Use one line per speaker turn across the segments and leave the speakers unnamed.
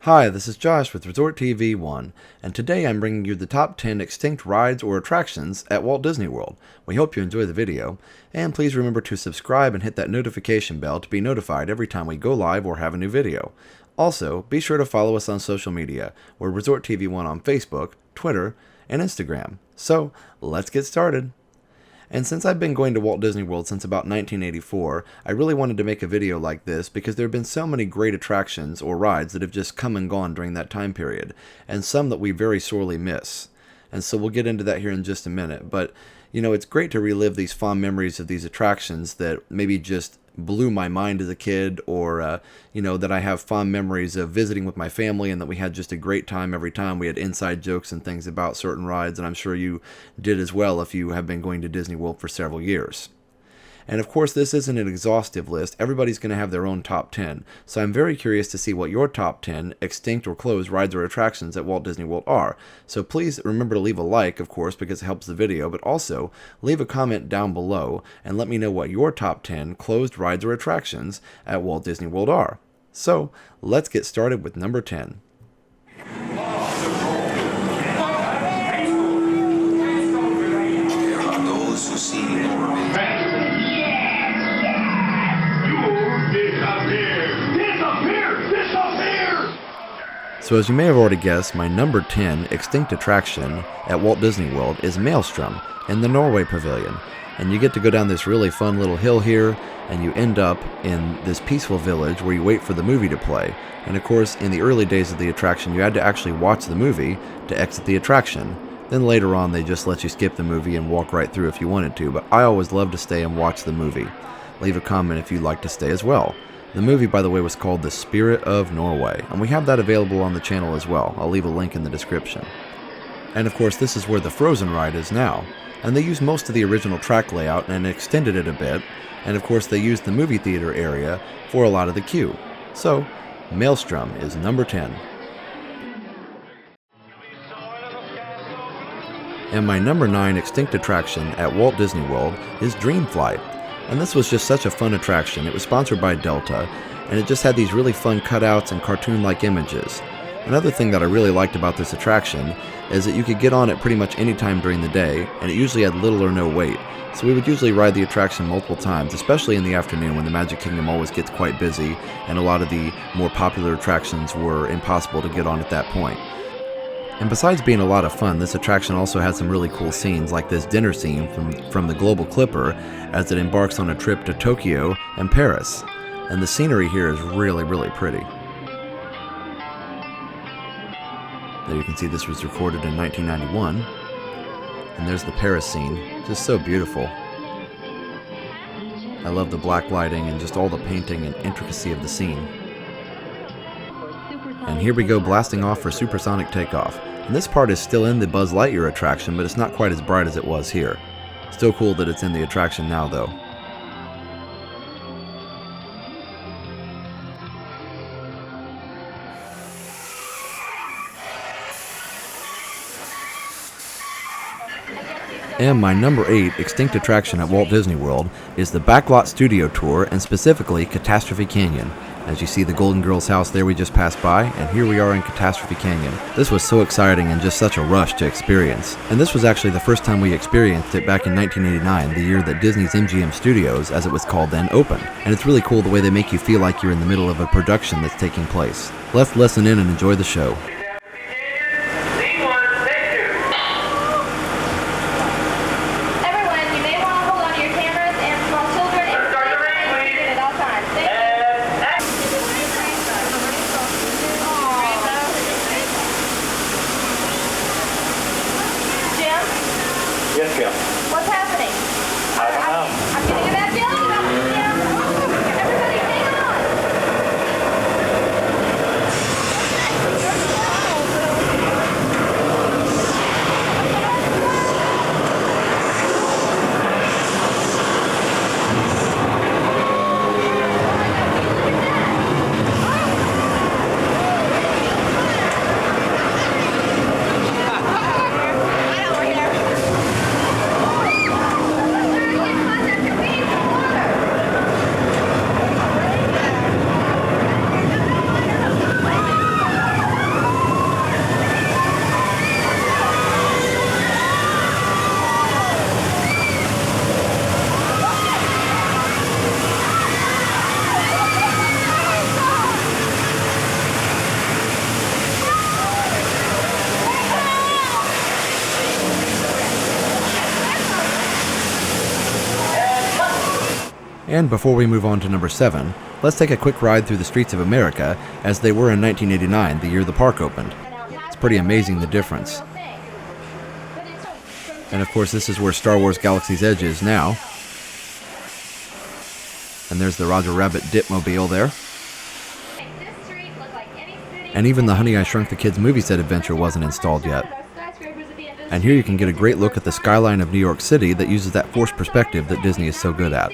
Hi, this is Josh with Resort TV 1, and today I'm bringing you the top 10 extinct rides or attractions at Walt Disney World. We hope you enjoy the video, and please remember to subscribe and hit that notification bell to be notified every time we go live or have a new video. Also, be sure to follow us on social media. We're Resort TV 1 on Facebook, Twitter, and Instagram. So, let's get started. And since I've been going to Walt Disney World since about 1984, I really wanted to make a video like this because there have been so many great attractions or rides that have just come and gone during that time period, and some that we very sorely miss. And so we'll get into that here in just a minute, but it's great to relive these fond memories of these attractions that maybe just blew my mind as a kid, or that I have fond memories of visiting with my family and that we had just a great time every time. We had inside jokes and things about certain rides, and I'm sure you did as well if you have been going to Disney World for several years. And of course, this isn't an exhaustive list. Everybody's going to have their own top 10. So I'm very curious to see what your top 10 extinct or closed rides or attractions at Walt Disney World are. So please remember to leave a like, of course, because it helps the video, but also leave a comment down below and let me know what your top 10 closed rides or attractions at Walt Disney World are. So let's get started with number 10.
Those who see
So as you may have already guessed, my number 10 extinct attraction at Walt Disney World is Maelstrom in the Norway Pavilion. And you get to go down this really fun little hill here, and you end up in this peaceful village where you wait for the movie to play. And of course, in the early days of the attraction, you had to actually watch the movie to exit the attraction. Then later on, they just let you skip the movie and walk right through if you wanted to, but I always loved to stay and watch the movie. Leave a comment if you'd like to stay as well. The movie, by the way, was called The Spirit of Norway, and we have that available on the channel as well. I'll leave a link in the description. And of course, this is where the Frozen ride is now, and they used most of the original track layout and extended it a bit, and of course they used the movie theater area for a lot of the queue. So, Maelstrom is number 10. And my number 9 extinct attraction at Walt Disney World is Dreamflight. And this was just such a fun attraction. It was sponsored by Delta, and it just had these really fun cutouts and cartoon-like images. Another thing that I really liked about this attraction is that you could get on it pretty much any time during the day, and it usually had little or no wait. So we would usually ride the attraction multiple times, especially in the afternoon when the Magic Kingdom always gets quite busy, and a lot of the more popular attractions were impossible to get on at that point. And besides being a lot of fun, this attraction also had some really cool scenes, like this dinner scene from the Global Clipper as it embarks on a trip to Tokyo and Paris. And the scenery here is really, really pretty. There you can see this was recorded in 1991. And there's the Paris scene, just so beautiful. I love the black lighting and just all the painting and intricacy of the scene. And here we go blasting off for supersonic takeoff. And this part is still in the Buzz Lightyear attraction, but it's not quite as bright as it was here. Still cool that it's in the attraction now, though. And my number 8 extinct attraction at Walt Disney World is the Backlot Studio Tour, and specifically Catastrophe Canyon. As you see the Golden Girls house there we just passed by, and here we are in Catastrophe Canyon. This was so exciting and just such a rush to experience. And this was actually the first time we experienced it back in 1989, the year that Disney's MGM Studios, as it was called then, opened. And it's really cool the way they make you feel like you're in the middle of a production that's taking place. Let's listen in and enjoy the show.
Yes, Kim.
What's happening?
I don't know.
I'm getting a bad feeling about this, Jim. Everybody hang on.
And before we move on to number 7, let's take a quick ride through the streets of America as they were in 1989, the year the park opened. It's pretty amazing the difference. And of course this is where Star Wars Galaxy's Edge is now. And there's the Roger Rabbit Dipmobile there. And even the Honey I Shrunk the Kids movie set adventure wasn't installed yet. And here you can get a great look at the skyline of New York City that uses that forced perspective that Disney is so good at.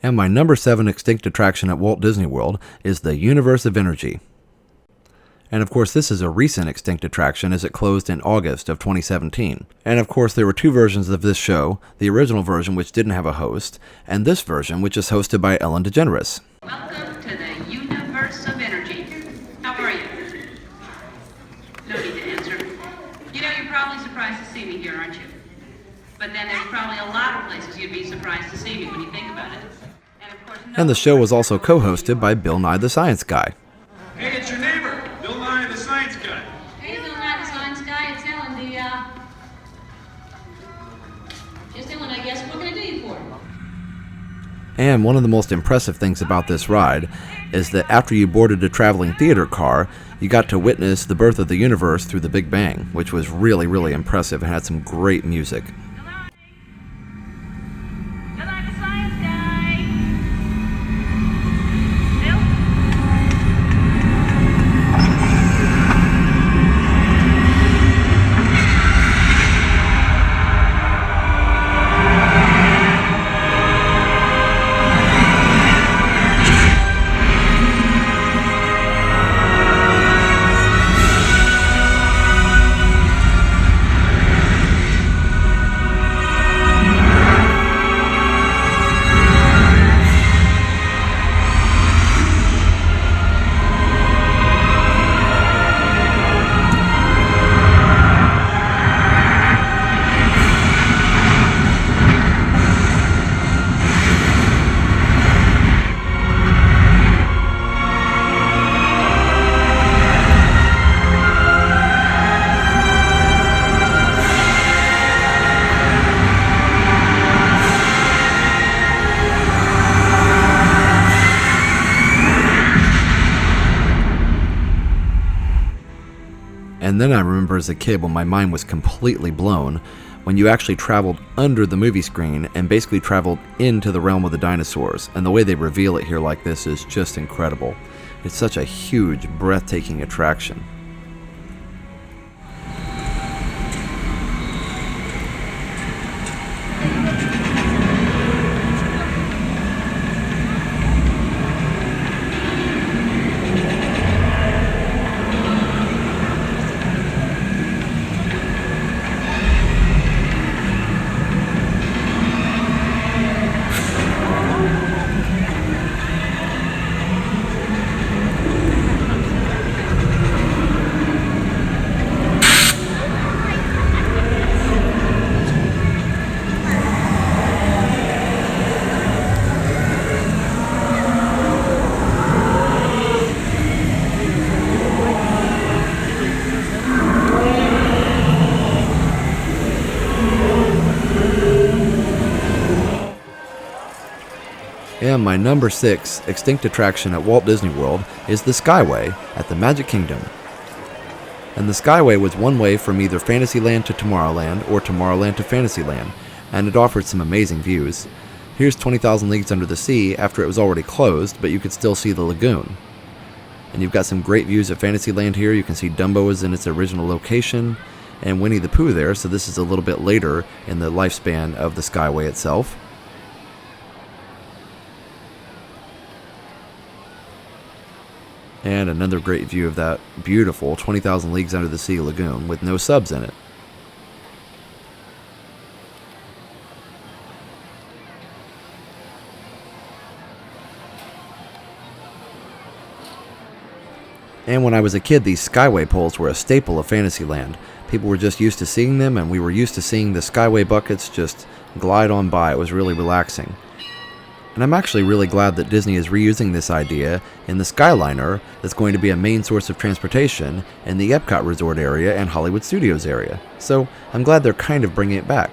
And my number 7 extinct attraction at Walt Disney World is the Universe of Energy. And of course this is a recent extinct attraction as it closed in August of 2017. And of course there were 2 versions of this show, the original version which didn't have a host, and this version which is hosted by Ellen DeGeneres.
Welcome to the Universe of Energy. How are you? No need to answer. You know, you're probably surprised to see me here, aren't you? But then there's probably a lot of places you'd be surprised to see me when you think about it. And of course,
And the show was also co-hosted by Bill Nye the Science Guy.
Hey, it's your neighbor, Bill Nye the Science Guy.
Hey, Bill Nye the Science Guy, it's Ellen, just Ellen, I guess. What can I do you for?
And one of the most impressive things about this ride is that after you boarded a traveling theater car, you got to witness the birth of the universe through the Big Bang, which was really, really impressive and had some great music. And then I remember as a kid when my mind was completely blown when you actually traveled under the movie screen and basically traveled into the realm of the dinosaurs. And the way they reveal it here like this is just incredible. It's such a huge, breathtaking attraction. And my number 6 extinct attraction at Walt Disney World is the Skyway at the Magic Kingdom. And the Skyway was one way from either Fantasyland to Tomorrowland or Tomorrowland to Fantasyland, and it offered some amazing views. Here's 20,000 Leagues Under the Sea after it was already closed, but you could still see the lagoon. And you've got some great views of Fantasyland here. You can see Dumbo is in its original location, and Winnie the Pooh there, so this is a little bit later in the lifespan of the Skyway itself. And another great view of that beautiful 20,000 Leagues Under the Sea lagoon with no subs in it. And when I was a kid, these Skyway poles were a staple of Fantasyland. People were just used to seeing them, and we were used to seeing the Skyway buckets just glide on by. It was really relaxing. And I'm actually really glad that Disney is reusing this idea in the Skyliner that's going to be a main source of transportation in the Epcot Resort area and Hollywood Studios area. So I'm glad they're kind of bringing it back.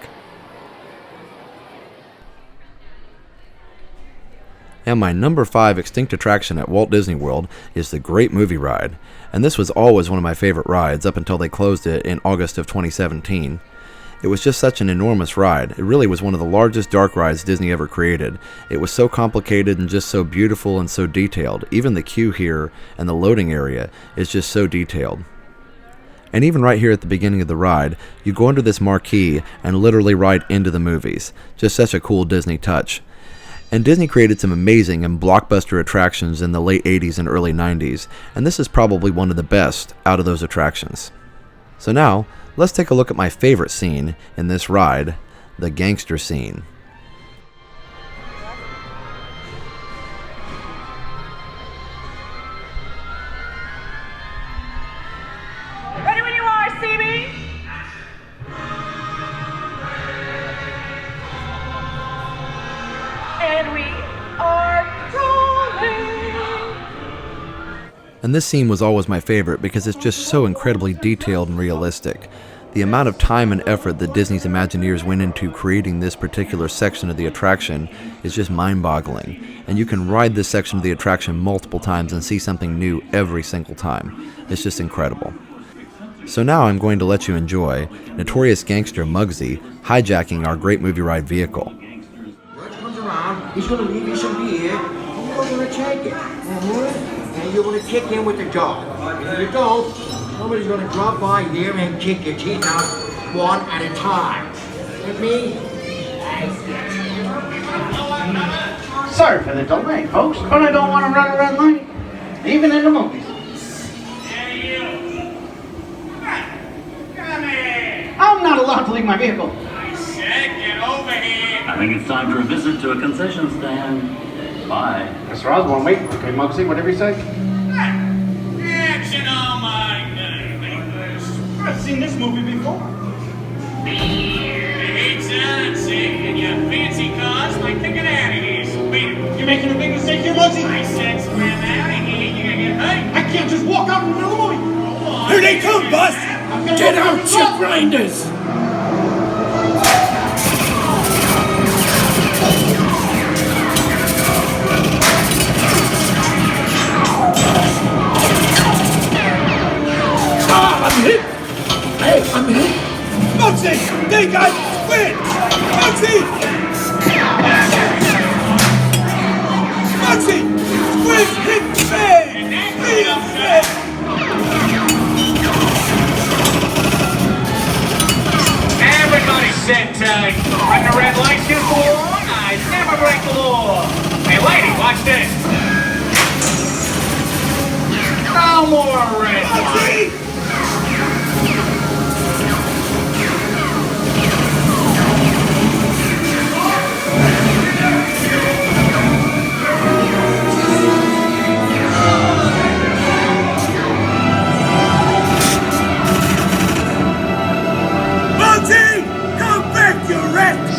And my number 5 extinct attraction at Walt Disney World is the Great Movie Ride. And this was always one of my favorite rides up until they closed it in August of 2017. It was just such an enormous ride. It really was one of the largest dark rides Disney ever created. It was so complicated and just so beautiful and so detailed. Even the queue here and the loading area is just so detailed. And even right here at the beginning of the ride, you go under this marquee and literally ride into the movies. Just such a cool Disney touch. And Disney created some amazing and blockbuster attractions in the late 80s and early 90s, and this is probably one of the best out of those attractions. So now, let's take a look at my favorite scene in this ride, the gangster scene.
Ready when you are, CB. And we are rolling.
And this scene was always my favorite because it's just so incredibly detailed and realistic. The amount of time and effort that Disney's Imagineers went into creating this particular section of the attraction is just mind-boggling. And you can ride this section of the attraction multiple times and see something new every single time. It's just incredible. So now I'm going to let you enjoy notorious gangster Muggsy hijacking our Great Movie Ride vehicle.
George comes around, he's going to leave you some beer, and you're going to take it. And you're going to kick in with the dog. If you don't, somebody's going to drop by here and kick your teeth out one at a time. With me?
Sorry for the delay, folks, but I don't want to run a red light, even in the movies. I'm not allowed to leave my vehicle.
I said get over here.
I think it's time for a visit to a concession stand. Bye.
Mr. Osborne, wait. Okay, Muggsy, whatever you say.
Action on my neighbors.
I've seen this movie before.
You hate silencing and your fancy cars like to get out of here. So wait,
You're making a big mistake here, Muggsy.
I said swim out of here. You're gonna get hurt.
I can't just walk out in the middle of the movie.
Here they come,
Bus! Get out, chip grinders! I'm hit! Hey, I'm hit! Muggsy! They got Squid! Muggsy! Muggsy! Squid hit big! Real big!
Everybody sit tight. Run the red lights too long. I never break the law. Hey, lady, watch this. No more red lights.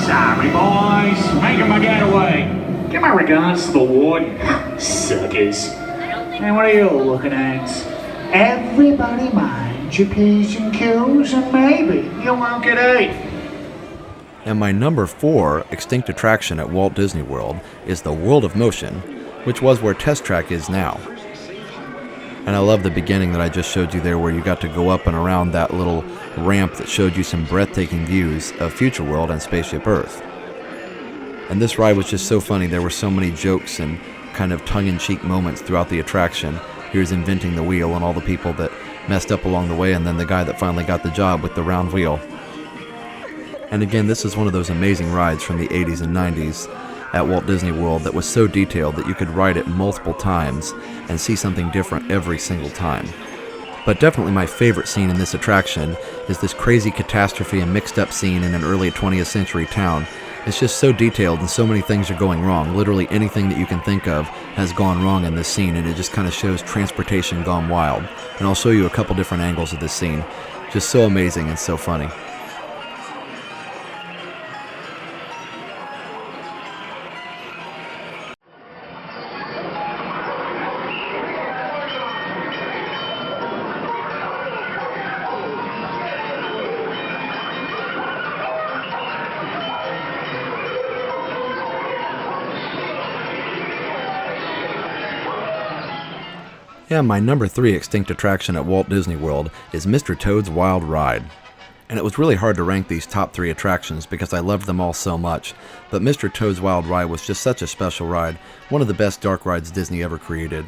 Sorry, boys. Making my getaway. Give my regards to the warden. Suckers. And what are you looking at? Everybody mind your P's and Q's and maybe you won't get ate.
And my number 4 extinct attraction at Walt Disney World is the World of Motion, which was where Test Track is now. And I love the beginning that I just showed you there where you got to go up and around that little ramp that showed you some breathtaking views of Future World and Spaceship Earth. And this ride was just so funny. There were so many jokes and kind of tongue-in-cheek moments throughout the attraction. Here's inventing the wheel and all the people that messed up along the way, and then the guy that finally got the job with the round wheel. And again, this is one of those amazing rides from the 80s and 90s at Walt Disney World that was so detailed that you could ride it multiple times and see something different every single time. But definitely my favorite scene in this attraction is this crazy catastrophe and mixed up scene in an early 20th century town. It's just so detailed and so many things are going wrong. Literally anything that you can think of has gone wrong in this scene, and it just kind of shows transportation gone wild. And I'll show you a couple different angles of this scene. Just so amazing and so funny. Yeah, my number 3 extinct attraction at Walt Disney World is Mr. Toad's Wild Ride. And it was really hard to rank these top 3 attractions because I loved them all so much, but Mr. Toad's Wild Ride was just such a special ride, one of the best dark rides Disney ever created.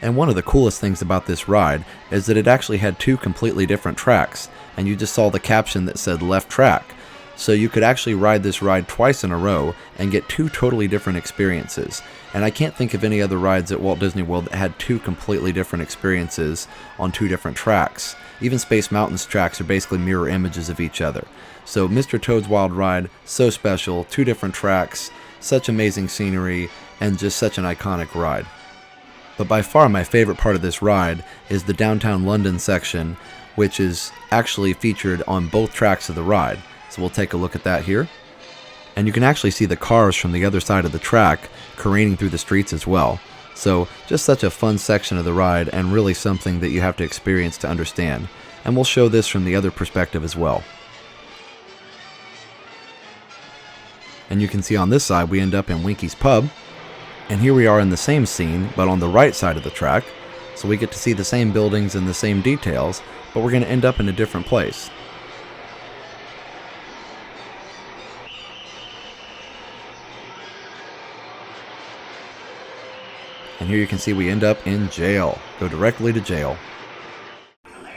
And one of the coolest things about this ride is that it actually had 2 completely different tracks, and you just saw the caption that said left track. So you could actually ride this ride twice in a row and get 2 totally different experiences. And I can't think of any other rides at Walt Disney World that had 2 completely different experiences on 2 different tracks. Even Space Mountain's tracks are basically mirror images of each other. So Mr. Toad's Wild Ride, so special, 2 different tracks, such amazing scenery, and just such an iconic ride. But by far my favorite part of this ride is the downtown London section, which is actually featured on both tracks of the ride. So we'll take a look at that here. And you can actually see the cars from the other side of the track careening through the streets as well. So just such a fun section of the ride, and really something that you have to experience to understand. And we'll show this from the other perspective as well. And you can see on this side we end up in Winky's Pub. And here we are in the same scene, but on the right side of the track. So we get to see the same buildings and the same details, but we're going to end up in a different place. And here you can see we end up in jail. Go directly to jail.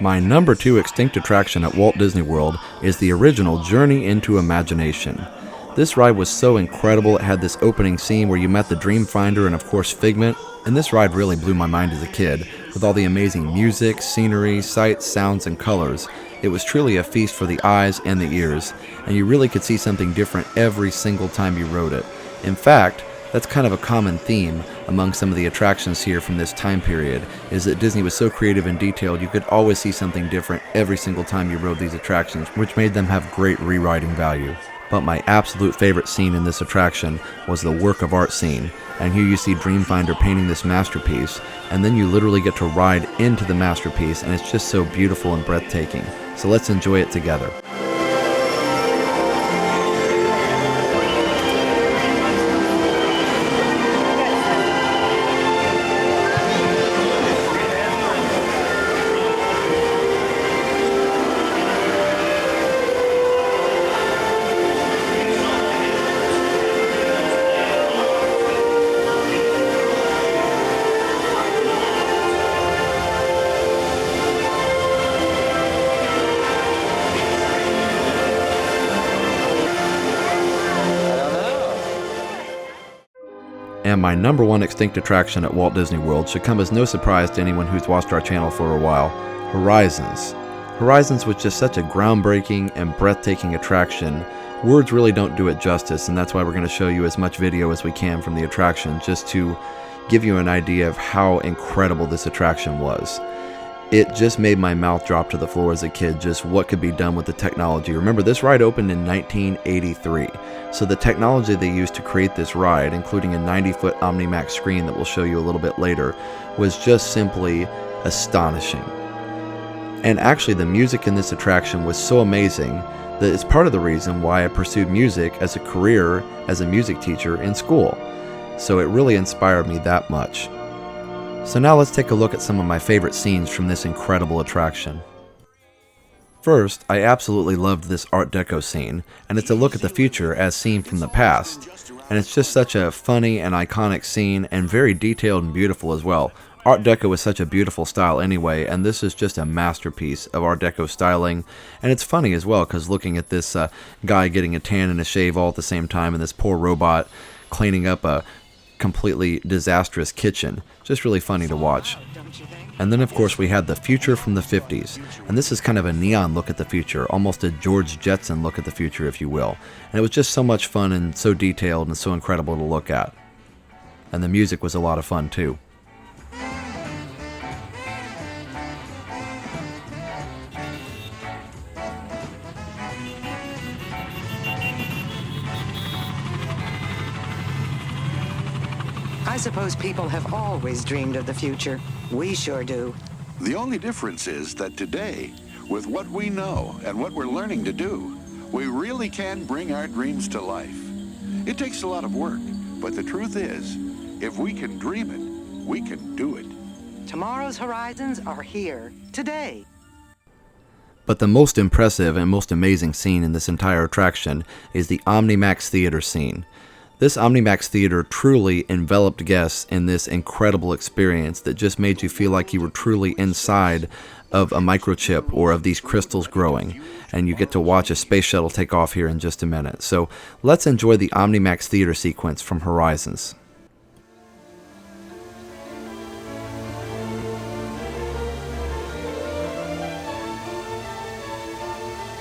My number 2 extinct attraction at Walt Disney World is the original Journey into Imagination. This ride was so incredible. It had this opening scene where you met the Dreamfinder and of course Figment. And this ride really blew my mind as a kid, with all the amazing music, scenery, sights, sounds, and colors. It was truly a feast for the eyes and the ears, and you really could see something different every single time you rode it. In fact, that's kind of a common theme among some of the attractions here from this time period, is that Disney was so creative and detailed you could always see something different every single time you rode these attractions, which made them have great rewriting value. But my absolute favorite scene in this attraction was the work of art scene, and here you see Dreamfinder painting this masterpiece, and then you literally get to ride into the masterpiece, and it's just so beautiful and breathtaking. So let's enjoy it together. And my number 1 extinct attraction at Walt Disney World should come as no surprise to anyone who's watched our channel for a while, Horizons. Horizons was just such a groundbreaking and breathtaking attraction. Words really don't do it justice, and that's why we're going to show you as much video as we can from the attraction, just to give you an idea of how incredible this attraction was. It just made my mouth drop to the floor as a kid, just what could be done with the technology. Remember, this ride opened in 1983, so the technology they used to create this ride, including a 90-foot OmniMax screen that we'll show you a little bit later, was just simply astonishing. And actually, the music in this attraction was so amazing that it's part of the reason why I pursued music as a career as a music teacher in school. So it really inspired me that much. So now let's take a look at some of my favorite scenes from this incredible attraction. First, I absolutely loved this Art Deco scene, and it's a look at the future as seen from the past. And it's just such a funny and iconic scene, and very detailed and beautiful as well. Art Deco is such a beautiful style anyway, and this is just a masterpiece of Art Deco styling. And it's funny as well, because looking at this guy getting a tan and a shave all at the same time, and this poor robot cleaning up a completely disastrous kitchen. Just really funny to watch. And then of course we had the future from the 50s, and this is kind of a neon look at the future, almost a George Jetson look at the future, if you will. And it was just so much fun and so detailed and so incredible to look at. And the music was a lot of fun too.
I suppose people have always dreamed of the future. We sure do.
The only difference is that today, with what we know and what we're learning to do, we really can bring our dreams to life. It takes a lot of work, but the truth is, if we can dream it, we can do it.
Tomorrow's horizons are here, today.
But the most impressive and most amazing scene in this entire attraction is the OmniMax Theater scene. This OmniMax Theater truly enveloped guests in this incredible experience that just made you feel like you were truly inside of a microchip or of these crystals growing. And you get to watch a space shuttle take off here in just a minute. So let's enjoy the OmniMax Theater sequence from Horizons.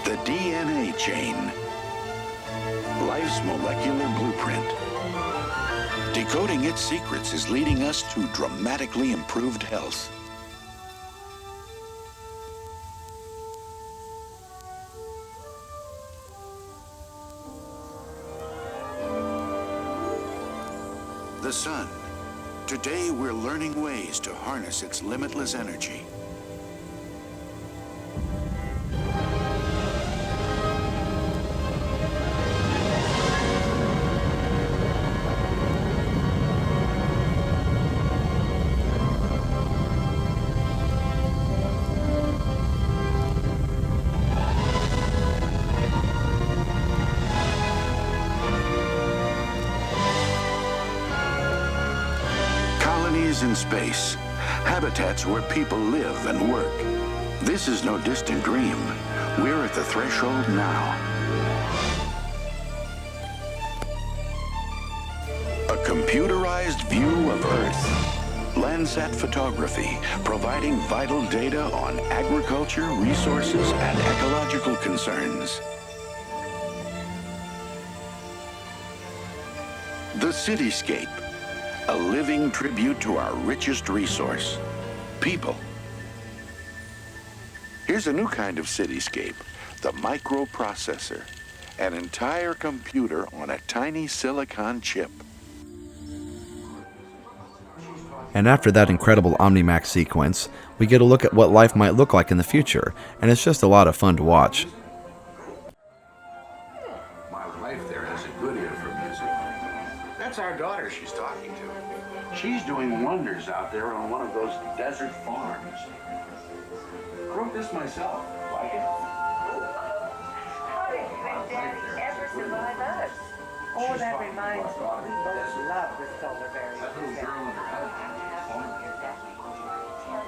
The DNA chain. Life's molecular blueprint. Decoding its secrets is leading us to dramatically improved health. The sun. Today we're learning ways to harness its limitless energy. In space, habitats where people live and work. This is no distant dream. We're at the threshold now. A computerized view of Earth. Landsat photography, providing vital data on agriculture, resources, and ecological concerns. The cityscape. A living tribute to our richest resource, people. Here's a new kind of cityscape, the microprocessor, an entire computer on a tiny silicon chip.
And after that incredible OmniMax sequence, we get a look at what life might look like in the future, and it's just a lot of fun to watch.
My wife there has a good ear for music. That's our daughter she's talking to. She's doing wonders out there on one of those desert farms. Wrote this myself. Like it?
How did you and Daddy ever survive us? Oh, that reminds me, we both love the solar berries.
That little girl in her head.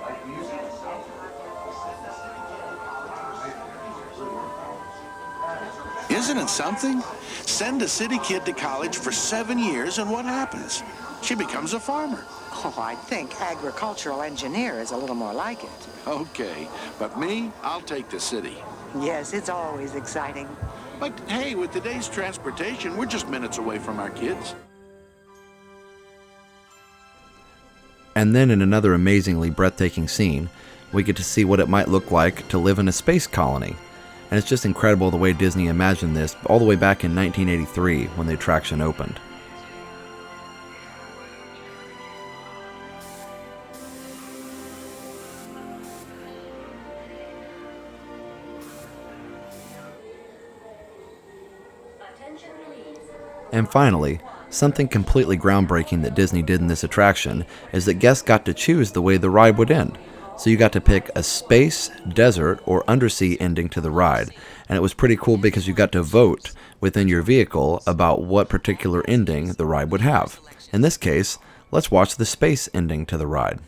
Like music. Isn't it something? Send a city kid to college for 7 years and what happens? She becomes a farmer.
Oh, I think agricultural engineer is a little more like it.
Okay, but me, I'll take the city.
Yes, it's always exciting.
But hey, with today's transportation, we're just minutes away from our kids.
And then in another amazingly breathtaking scene, we get to see what it might look like to live in a space colony. And it's just incredible the way Disney imagined this all the way back in 1983 when the attraction opened. And finally, something completely groundbreaking that Disney did in this attraction is that guests got to choose the way the ride would end. So you got to pick a space, desert, or undersea ending to the ride. And it was pretty cool because you got to vote within your vehicle about what particular ending the ride would have. In this case, let's watch the space ending to the ride.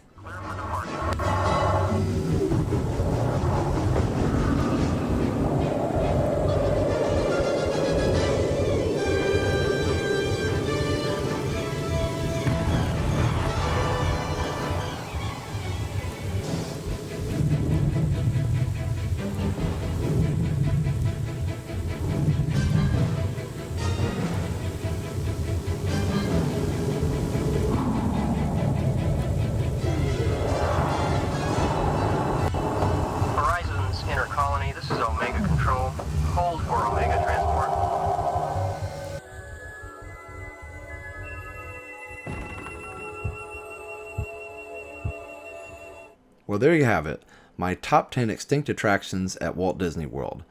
Well, there you have it, my top 10 extinct attractions at Walt Disney World.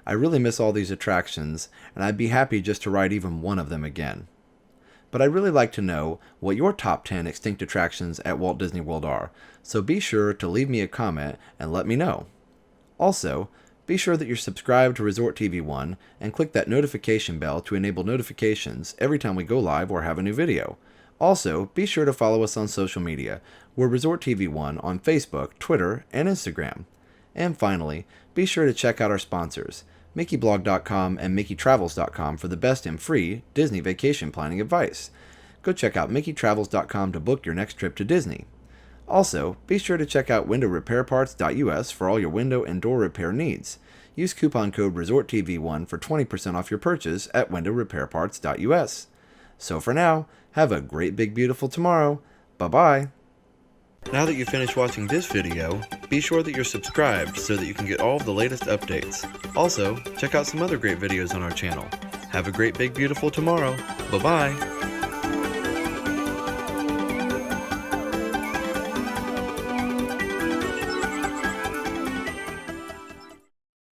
I really miss all these attractions, and I'd be happy just to ride even one of them again. but I'd really like to know what your top 10 extinct attractions at Walt Disney World are, so be sure to leave me a comment and let me know. Also, be sure that you're subscribed to Resort TV 1 and click that notification bell to enable notifications every time we go live or have a new video. Also, be sure to follow us on social media. We're Resort TV 1 on Facebook, Twitter, and Instagram. And finally, be sure to check out our sponsors, MickeyBlog.com and MickeyTravels.com, for the best and free Disney vacation planning advice. Go check out MickeyTravels.com to book your next trip to Disney. Also, be sure to check out WindowRepairParts.us for all your window and door repair needs. Use coupon code ResortTV1 for 20% off your purchase at WindowRepairParts.us. So for now, have a great big beautiful tomorrow. Bye-bye. Now that you've finished watching this video, be sure that you're subscribed so that you can get all of the latest updates. Also, check out some other great videos on our channel. Have a great big beautiful tomorrow. Bye-bye.